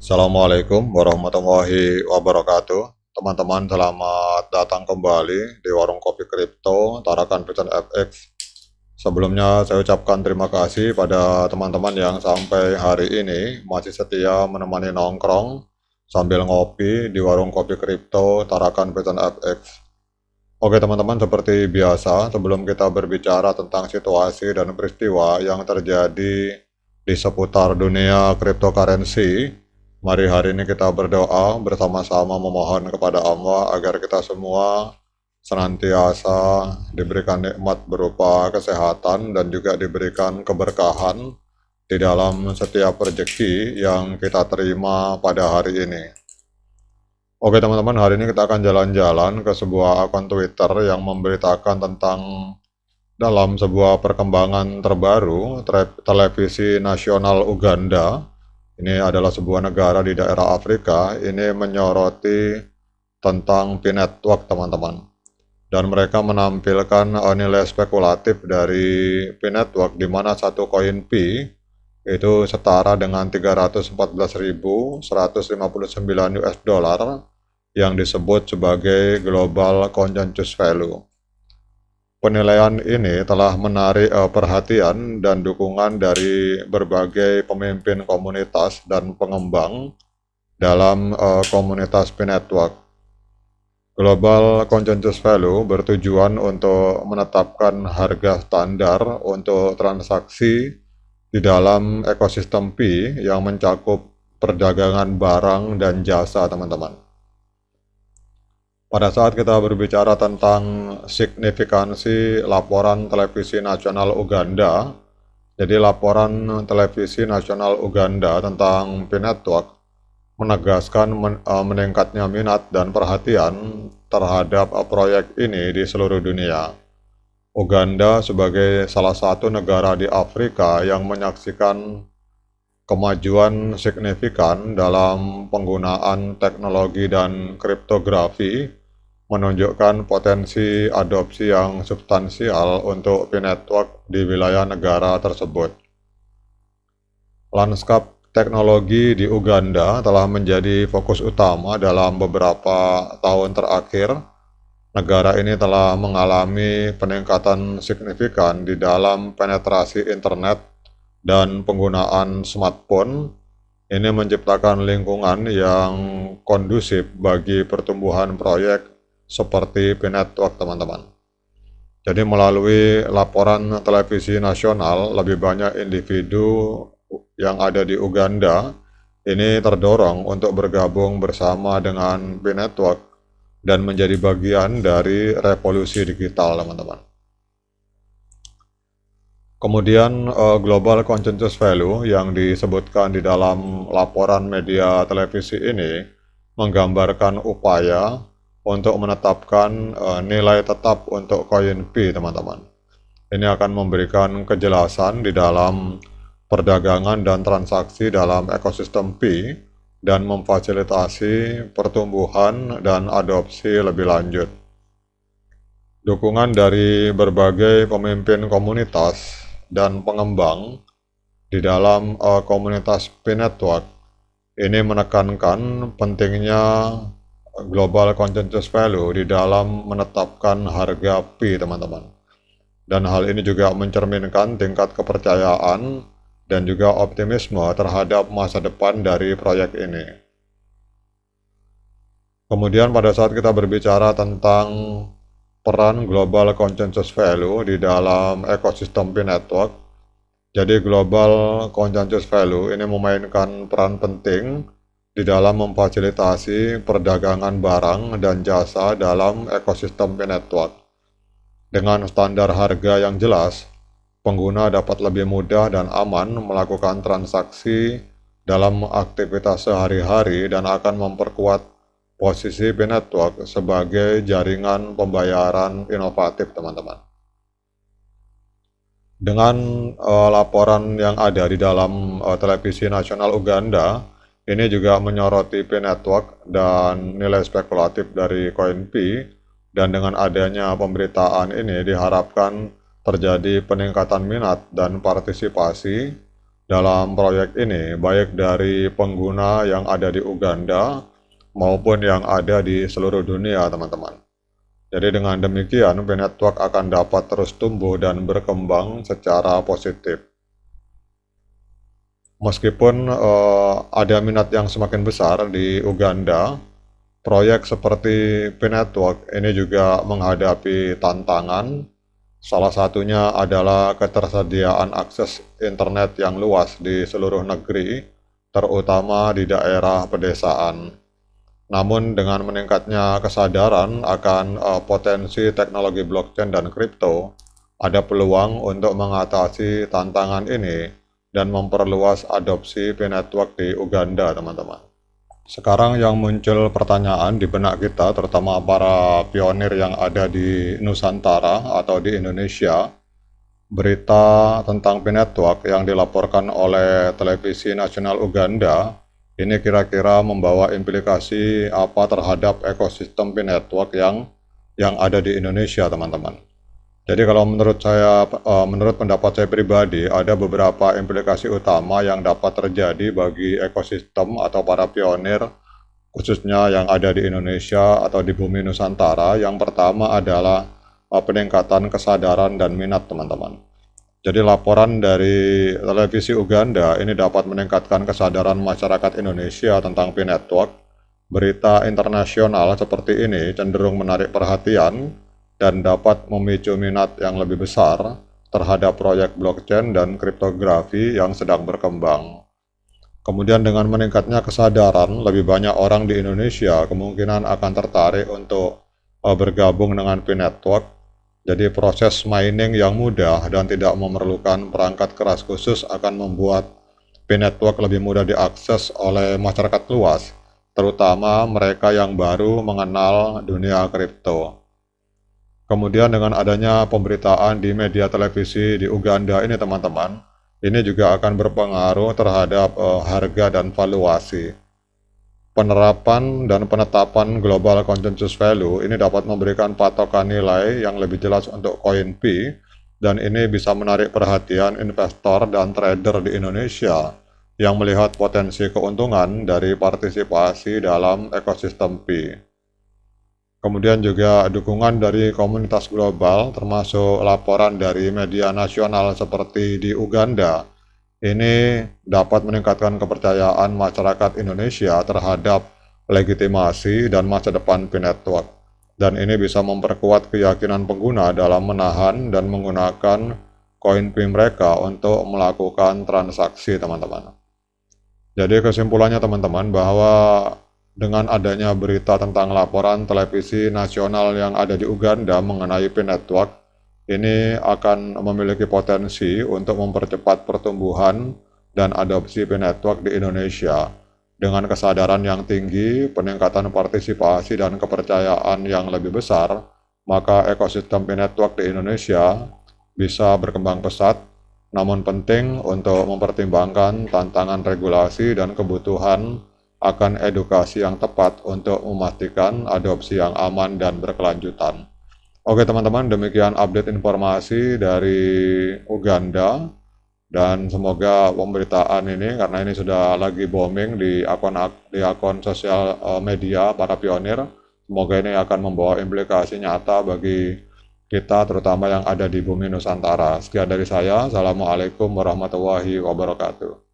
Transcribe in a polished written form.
Assalamualaikum warahmatullahi wabarakatuh. Teman-teman, selamat datang kembali di Warung Kopi Kripto Tarakan Piton FX. Sebelumnya saya ucapkan terima kasih pada teman-teman yang sampai hari ini masih setia menemani nongkrong sambil ngopi di Warung Kopi Kripto Tarakan Piton FX. Oke teman-teman, seperti biasa, sebelum kita berbicara tentang situasi dan peristiwa yang terjadi di seputar dunia cryptocurrency, mari hari ini kita berdoa bersama-sama memohon kepada Allah agar kita semua senantiasa diberikan nikmat berupa kesehatan dan juga diberikan keberkahan di dalam setiap rezeki yang kita terima pada hari ini. Oke teman-teman, hari ini kita akan jalan-jalan ke sebuah akun Twitter yang memberitakan tentang dalam sebuah perkembangan terbaru televisi nasional Uganda. Ini adalah sebuah negara di daerah Afrika. Ini menyoroti tentang Pi Network teman-teman. Dan mereka menampilkan nilai spekulatif dari Pi Network di mana satu koin Pi itu setara dengan 314.159 US dollar yang disebut sebagai Global Consensus Value. Penilaian ini telah menarik perhatian dan dukungan dari berbagai pemimpin komunitas dan pengembang dalam komunitas Pi Network. Global Consensus Value bertujuan untuk menetapkan harga standar untuk transaksi di dalam ekosistem Pi yang mencakup perdagangan barang dan jasa, teman-teman. Pada saat kita berbicara tentang signifikansi laporan televisi nasional Uganda, jadi laporan televisi nasional Uganda tentang Pi Network menegaskan meningkatnya minat dan perhatian terhadap proyek ini di seluruh dunia. Uganda sebagai salah satu negara di Afrika yang menyaksikan kemajuan signifikan dalam penggunaan teknologi dan kriptografi menunjukkan potensi adopsi yang substansial untuk Pi Network di wilayah negara tersebut. Lanskap teknologi di Uganda telah menjadi fokus utama dalam beberapa tahun terakhir. Negara ini telah mengalami peningkatan signifikan di dalam penetrasi internet dan penggunaan smartphone. Ini menciptakan lingkungan yang kondusif bagi pertumbuhan proyek seperti Pi Network, teman-teman. Jadi melalui laporan televisi nasional, lebih banyak individu yang ada di Uganda ini terdorong untuk bergabung bersama dengan Pi Network dan menjadi bagian dari revolusi digital, teman-teman. Kemudian Global Consensus Value yang disebutkan di dalam laporan media televisi ini menggambarkan upaya untuk menetapkan nilai tetap untuk koin Pi, teman-teman. Ini akan memberikan kejelasan di dalam perdagangan dan transaksi dalam ekosistem Pi dan memfasilitasi pertumbuhan dan adopsi lebih lanjut. Dukungan dari berbagai pemimpin komunitas dan pengembang di dalam komunitas Pi Network ini menekankan pentingnya Global Consensus Value di dalam menetapkan harga Pi, teman-teman. Dan hal ini juga mencerminkan tingkat kepercayaan dan juga optimisme terhadap masa depan dari proyek ini. Kemudian pada saat kita berbicara tentang peran Global Consensus Value di dalam ekosistem Pi Network, jadi Global Consensus Value ini memainkan peran penting di dalam memfasilitasi perdagangan barang dan jasa dalam ekosistem Pi Network. Dengan standar harga yang jelas, pengguna dapat lebih mudah dan aman melakukan transaksi dalam aktivitas sehari-hari dan akan memperkuat posisi Pi Network sebagai jaringan pembayaran inovatif, teman-teman. Dengan laporan yang ada di dalam televisi nasional Uganda, ini juga menyoroti Pi Network dan nilai spekulatif dari koin Pi, dan dengan adanya pemberitaan ini diharapkan terjadi peningkatan minat dan partisipasi dalam proyek ini, baik dari pengguna yang ada di Uganda maupun yang ada di seluruh dunia, teman-teman. Jadi dengan demikian, P-Network akan dapat terus tumbuh dan berkembang secara positif. Meskipun ada minat yang semakin besar di Uganda, proyek seperti P-Network ini juga menghadapi tantangan. Salah satunya adalah ketersediaan akses internet yang luas di seluruh negeri, terutama di daerah pedesaan. Namun dengan meningkatnya kesadaran akan potensi teknologi blockchain dan kripto, ada peluang untuk mengatasi tantangan ini dan memperluas adopsi P-Network di Uganda, teman-teman. Sekarang yang muncul pertanyaan di benak kita, terutama para pionir yang ada di Nusantara atau di Indonesia, berita tentang P-Network yang dilaporkan oleh televisi nasional Uganda, ini kira-kira membawa implikasi apa terhadap ekosistem P-Network yang ada di Indonesia, teman-teman. Jadi kalau menurut saya, menurut pendapat saya pribadi, ada beberapa implikasi utama yang dapat terjadi bagi ekosistem atau para pionir, khususnya yang ada di Indonesia atau di bumi Nusantara. Yang pertama adalah peningkatan kesadaran dan minat, teman-teman. Jadi laporan dari televisi Uganda ini dapat meningkatkan kesadaran masyarakat Indonesia tentang P-Network. Berita internasional seperti ini cenderung menarik perhatian dan dapat memicu minat yang lebih besar terhadap proyek blockchain dan kriptografi yang sedang berkembang. Kemudian dengan meningkatnya kesadaran, lebih banyak orang di Indonesia kemungkinan akan tertarik untuk bergabung dengan P-Network. Jadi proses mining yang mudah dan tidak memerlukan perangkat keras khusus akan membuat P-Network lebih mudah diakses oleh masyarakat luas, terutama mereka yang baru mengenal dunia kripto. Kemudian dengan adanya pemberitaan di media televisi di Uganda ini, teman-teman, ini juga akan berpengaruh terhadap harga dan valuasi. Penerapan dan penetapan global consensus value ini dapat memberikan patokan nilai yang lebih jelas untuk koin P, dan ini bisa menarik perhatian investor dan trader di Indonesia yang melihat potensi keuntungan dari partisipasi dalam ekosistem P. Kemudian juga dukungan dari komunitas global, termasuk laporan dari media nasional seperti di Uganda, ini dapat meningkatkan kepercayaan masyarakat Indonesia terhadap legitimasi dan masa depan P-Network. Dan ini bisa memperkuat keyakinan pengguna dalam menahan dan menggunakan koin P mereka untuk melakukan transaksi, teman-teman. Jadi kesimpulannya, teman-teman, bahwa dengan adanya berita tentang laporan televisi nasional yang ada di Uganda mengenai P-Network, ini akan memiliki potensi untuk mempercepat pertumbuhan dan adopsi P-Network di Indonesia. Dengan kesadaran yang tinggi, peningkatan partisipasi dan kepercayaan yang lebih besar, maka ekosistem P-Network di Indonesia bisa berkembang pesat, namun penting untuk mempertimbangkan tantangan regulasi dan kebutuhan akan edukasi yang tepat untuk memastikan adopsi yang aman dan berkelanjutan. Oke, teman-teman, demikian update informasi dari Uganda, dan semoga pemberitaan ini, karena ini sudah lagi booming di akun sosial media para pionir, semoga ini akan membawa implikasi nyata bagi kita, terutama yang ada di bumi Nusantara. Sekian dari saya. Assalamualaikum warahmatullahi wabarakatuh.